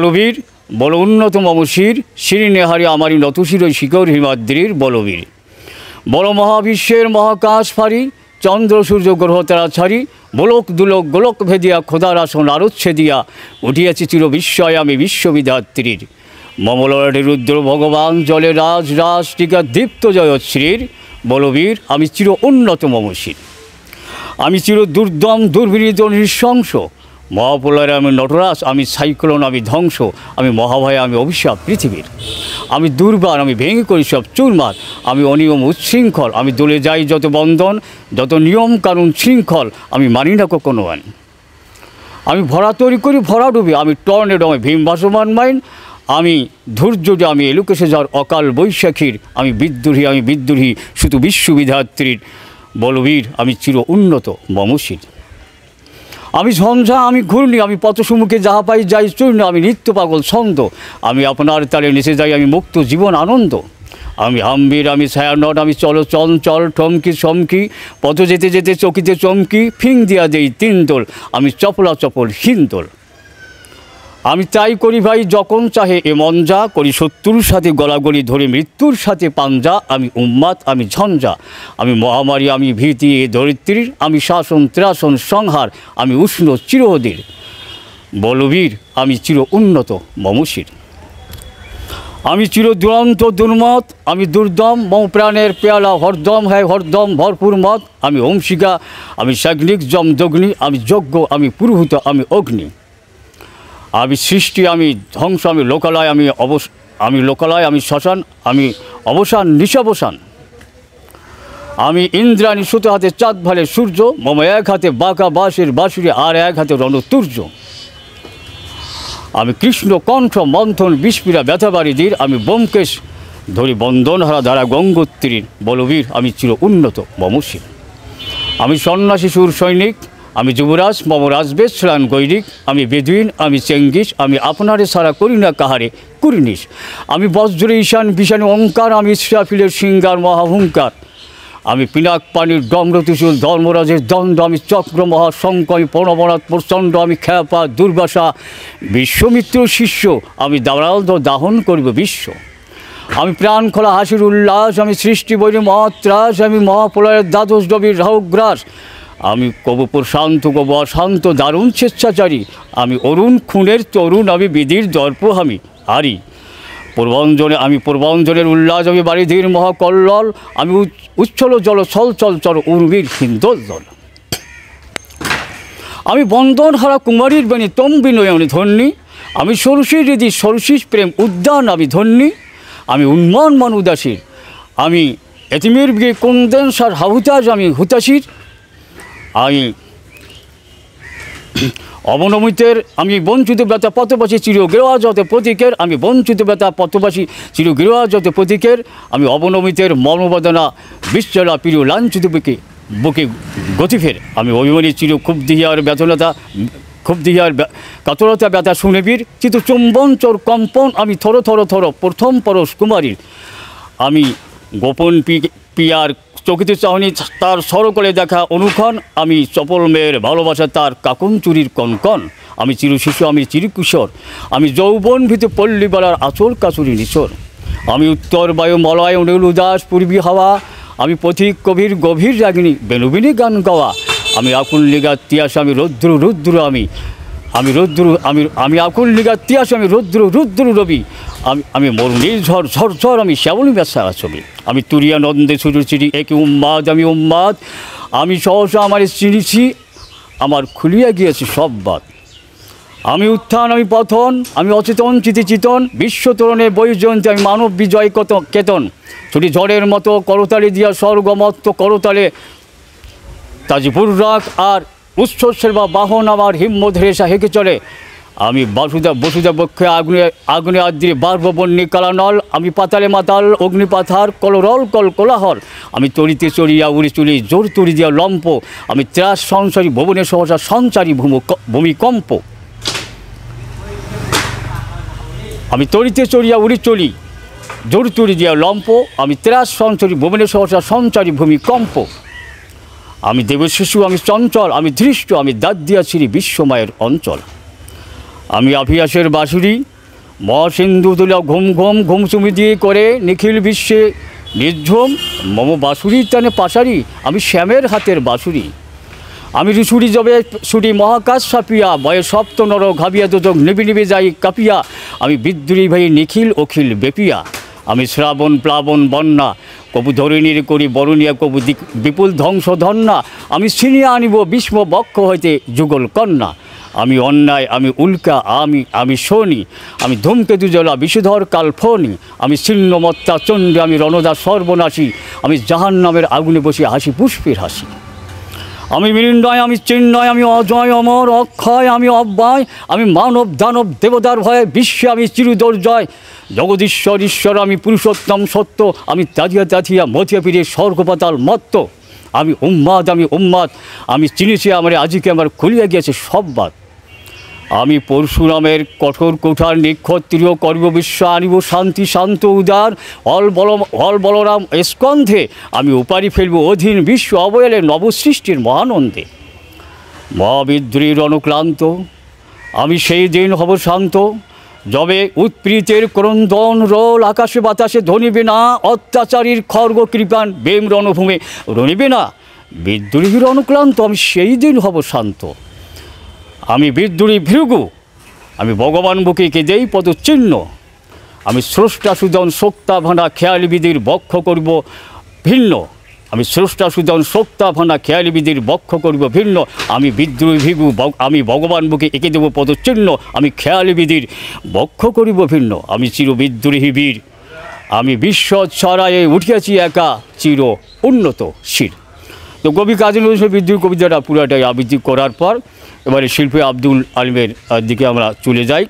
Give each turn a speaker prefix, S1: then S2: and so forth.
S1: বলবীর বল উন্নত মমশির শ্রীনেহারি আমারই নতশির শিখর হিমাদ্রির বলবীর বল মহাবিশ্বের মহাকাশ ফারি চন্দ্র সূর্য গ্রহ তারা ছাড়ি বলোক দুলোক গোলক ভেদিয়া খোদার আসন আরোচ্ছে দিয়া উঠিয়াছি চির বিস্ময় আমি বিশ্ববিধাত্রীর মমলরে রুদ্র ভগবান জলে রাজ রাজ টিকা দীপ্ত জয়শ্রীর বলবীর আমি চির উন্নত মমশির আমি চির দুর্দম দুর্বিনীত নৃশংস মহাপ্রলয়ের আমি নটরাজ আমি সাইক্লোন আমি ধ্বংস আমি মহাভয় আমি অভিশাপ পৃথিবীর আমি দুর্বার আমি ভেঙে করি সব চুরমার আমি অনিয়ম উচ্ছৃঙ্খল আমি দলে যাই যত বন্ধন যত নিয়ম কানুন শৃঙ্খল আমি মানি না কখনো আনি আমি ভরা তৈরি করি ভরা ডুবি আমি টর্নেডো আমি ভীম ভাসমান মাইন আমি ধৈর্যটা আমি এলুকেশে যাওয়ার অকাল বৈশাখীর আমি বিদ্রোহী শুধু বিশ্ববিধাত্রীর বলবীর আমি চির উন্নত মমশির আমি ঝঞ্ঝা আমি ঘূর্ণি আমি পথসমুখে যাহা পাই যাই চূর্ণ আমি নিত্য পাগল ছন্দ আমি আপনার তালে নেচে যাই আমি মুক্ত জীবন আনন্দ আমি হাম্বির আমি ছায়ানট আমি চল চঞ্চল ঠমকি চমকি পথ যেতে যেতে চকিতে চমকি ফিং দিয়া দেই তিন দোল আমি চপলা চপল হিন্দোল আমি তাই করি ভাই যখন চাহে এ মঞ্জা করি শত্রুর সাথে গলাগলি ধরে মৃত্যুর সাথে পাঞ্জা আমি উম্মাদ আমি ঝঞ্ঝা আমি মহামারী আমি ভীতি এ ধরিত্রীর আমি শাসন ত্রাসন সংহার আমি উষ্ণ চিরদির বলবীর আমি চির উন্নত মমশির আমি চির দুরন্ত দুর্মত আমি দুর্দম মম প্রাণের পেয়ালা হরদম হ্যাঁ হরদম ভরপুর মত আমি অংশিকা আমি সাগ্নিক যম দগ্নি আমি যজ্ঞ আমি পুরোহিত আমি অগ্নি আমি সৃষ্টি আমি ধ্বংস আমি লোকালয় আমি লোকালয় আমি শ্মশান আমি অবসান নিশাবসান আমি ইন্দ্রাণী সুতো হাতে চাঁদ ভালে সূর্য মম এক হাতে বাঁকা বাঁশের বাঁশুরি আর এক হাতে রণতুর্য আমি কৃষ্ণ কণ্ঠ মন্থন বিস্ফীরা ব্যথাবাড়িদের আমি ব্যোমকেশ ধরি বন্দনহারা দ্বারা গঙ্গোত্রীর বলবীর আমি চির উন্নত মমশির আমি সন্ন্যাসী সুর সৈনিক আমি যুবরাজ মম রাজবেশ শ্রান গৈরিক আমি বেদুইন আমি চেঙ্গিস আমি আপনারে সারা করি না কাহারে কুরিনিস আমি বজ্রে ঈশান বিষাণু ওঙ্কার আমি ইসরাফিলের সিঙ্গার মহাহুঙ্কার আমি পিনাক পানির ডম্রতুসুল ধর্মরাজের দণ্ড আমি চক্র মহাশঙ্ক আমি প্রণবনাথ প্রচণ্ড আমি খ্যাপা দুর্বাসা বিশ্বমিত্র শিষ্য আমি দাওরালদ দাহন করিব বিশ্ব আমি প্রাণ খোলা হাসির উল্লাস আমি সৃষ্টি বৈরী মহাত্রাস আমি মহাপ্রলয়ের দ্বাদশ ডবির রাহুগ্রাস আমি কবু প্রশান্ত কবু অশান্ত দারুণ স্বেচ্ছাচারী আমি অরুণ খুনের তরুণ আমি বিধির দর্প আমি হারি পূর্বাঞ্জনের উল্লাস আমি বারিধির মহাকল্লল আমি উচ্ছল জল ছলচল চল উর্বীর হিন্দোল দল আমি বন্দনহারা কুমারীর বেণী তম্বি নয়নি ধন্যী আমি সরসীর হৃদি সরসীর প্রেম উদ্যান আমি ধন্যী আমি উন্মান মান উদাসীর আমি এতিমের বিয়ে কন্দেনসার হাহুতাজ আমি হুতাশির আমি অবনমিতের আমি বঞ্চিত ব্যথা পথবাসী চিরগৃহাজত প্রতীকের আমি বঞ্চিত ব্যথা পথবাসী চিরগৃহাজত প্রতীকের আমি অবনমিতের মর্মবেদনা বিশ্বরা প্রিয় লাঞ্ছিত বুকে গতিফের আমি অভিমানী চির ক্ষুব্ধিয়ার ব্যথনতা ক্ষুব্ধিয়ার কাতরতা ব্যথা শুনেবীর চিত চুম্বন চোর কম্পন আমি থর থর থর প্রথম পরশ কুমারীর আমি গোপন পিয়ার চকিতে চাহনি তার সরকলে দেখা অনুক্ষণ আমি চপল মেয়ের ভালোবাসা তার কাকুন চুরির কনকন আমি চির শিশু আমি চিরকিশোর আমি যৌবন ভীত পল্লীবালার আচল কাচুরি নিচর আমি উত্তর বায়ু মলয় অনিল উদাস পূর্বী হাওয়া আমি পথিক কবির গভীর রাগিনী বেনুবিনী গান গাওয়া আমি আকুল লিগা তিয়াস আমি রৌদ্র রুদ্র আমি আকুল লিগা তিয়াস আমি রুদ্র রবি আমি মরুণীর ঝড় ঝড় ঝড় আমি শ্যামলী ব্যবসা ছবি আমি তুরিয়া নন্দে ছুটু চিড়ি একে উম্মাদ আমি উম্মাদ আমি সহসা আমার চিনিছি আমার খুলিয়া গিয়েছে সব বাদ আমি উত্থান আমি পথন আমি অচেতন চিতিচিতন বিশ্বতরণে বৈজয়ন্তী আমি মানব বিজয় কেতন ছুটি ঝড়ের মতো করতালি দিয়া স্বর্গমত্ত করতালে তাজিপুর রাখ আর উৎসর্ষের বা বাহন আমার হিম্মত রেশা হেঁকে চলে আমি বসুদা বক্ষে আগুনে আদ্রি বার্ববন্যী কালানল আমি পাতালে মাতাল অগ্নিপাথার কলরল কল কোলাহল আমি তরিতে চড়িয়া উড়ে চুলি জোর তরি দিয়া লম্প আমি ত্রাস সংসারী ভবনে সহসা সঞ্চারী ভূমিকম্প আমি তরিতে চড়িয়া উড়ে চলি জোর তরি দিয়া লম্প আমি ত্রাস সংসারী ভবনে সহসা সঞ্চারী ভূমিকম্প আমি দেবশিশু আমি চঞ্চল আমি ধৃষ্ট আমি দাঁত দিয়া ছিরি বিশ্বমায়ের অঞ্চল আমি আভিয়াসের বাঁশুরি মহাসিন্ধু তুলা ঘুম ঘুম ঘুমচুমি দিয়ে করে নিখিল বিশ্বে নির্ঝুম মম বাঁশুরির টানে পাশারি, আমি শ্যামের হাতের বাঁশুরি। আমি ঋষুরি জবে সুরি মহাকাশ সাপিয়া, বয়ে সপ্ত নর ঘাবিয়া দোদক নিবি নিবি যাই কাপিয়া, আমি বিদ্রোহী ভাই নিখিল অখিল বেপিয়া। আমি শ্রাবণ প্লাবন বন্যা, কবু ধরিণীর করি বরণিয়া, কবু বিপুল ধ্বংস ধন্যা, আমি ছিনিয়া আনিব বিষ্ম বক্ষ হইতে যুগল কন্যা। আমি অন্যায়, আমি উল্কা, আমি শনি, আমি ধূমকেতু জলা বিষধর কালফনি, আমি ছিন্নমত্তা চণ্ডী, আমি রণদা সর্বনাশী, আমি জাহান নামের আগুনে বসে হাসি পুষ্পের হাসি। আমি মৃন্ময়, আমি চিন্ময়, আমি অজয় অমর অক্ষয়, আমি অব্যয়, আমি মানব দানব দেবতার ভয়ে বিশ্বে আমি চিরদুর্জয়। জগদীশ্বর ঈশ্বর, আমি পুরুষোত্তম সত্য, আমি তাজিয়া তাজিয়া মথিয়া ফিরে স্বর্গপাতাল মত্ত। আমি উম্মাদ, আমি চিনেছি আমার আজকে আমার খুলিয়া গিয়েছে সব বাদ। আমি পরশুরামের কঠোর কোঠার নিক্ষত্রিয় কর্ম বিশ্ব, আনিব শান্তি শান্ত উদার, হল বলরাম স্কন্ধে, আমি উপারি ফেলব অধীন বিশ্ব অবহেলে নবসৃষ্টির মহানন্দে। মহাবিদ্রোহীর অনুক্লান্ত, আমি সেই দিন হব শান্ত, যবে উৎপীড়িতের ক্রন্দন রোল আকাশে বাতাসে ধ্বনিবে না, অত্যাচারীর খর্গ কৃপান বেম রণভূমে রণিবে না। বিদ্রোহীর অনুক্লান্ত, আমি সেই দিন হব শান্ত। আমি বিদ্রোহী ভৃগু, আমি ভগবান বুকে কেঁদেই পদচিহ্ন, আমি স্রষ্টা সুজন শোক্তা ভানা খেয়ালি বিধির বক্ষ করব ভিন্ন, আমি স্রষ্টা সুজন শোক্তা ভানা খেয়ালি বিধির বক্ষ করব ভিন্ন। আমি বিদ্রোহী ভৃগু, আমি ভগবান বুকে এঁকে দেব পদচিহ্ন, আমি খেয়ালি বিধির বক্ষ করিব ভিন্ন। আমি চির বিদ্রোহী বীর, আমি বিশ্ব ছড়ায়ে উঠিয়াছি একা চির উন্নত শির। তো কবি কাজী নজরুল ইসলাম বিদ্রোহী কবিতাটা পুরাটাই আবৃত্তি করার পর এবারে শিল্পী আব্দুল আলিমের দিকে আমরা চলে যাই।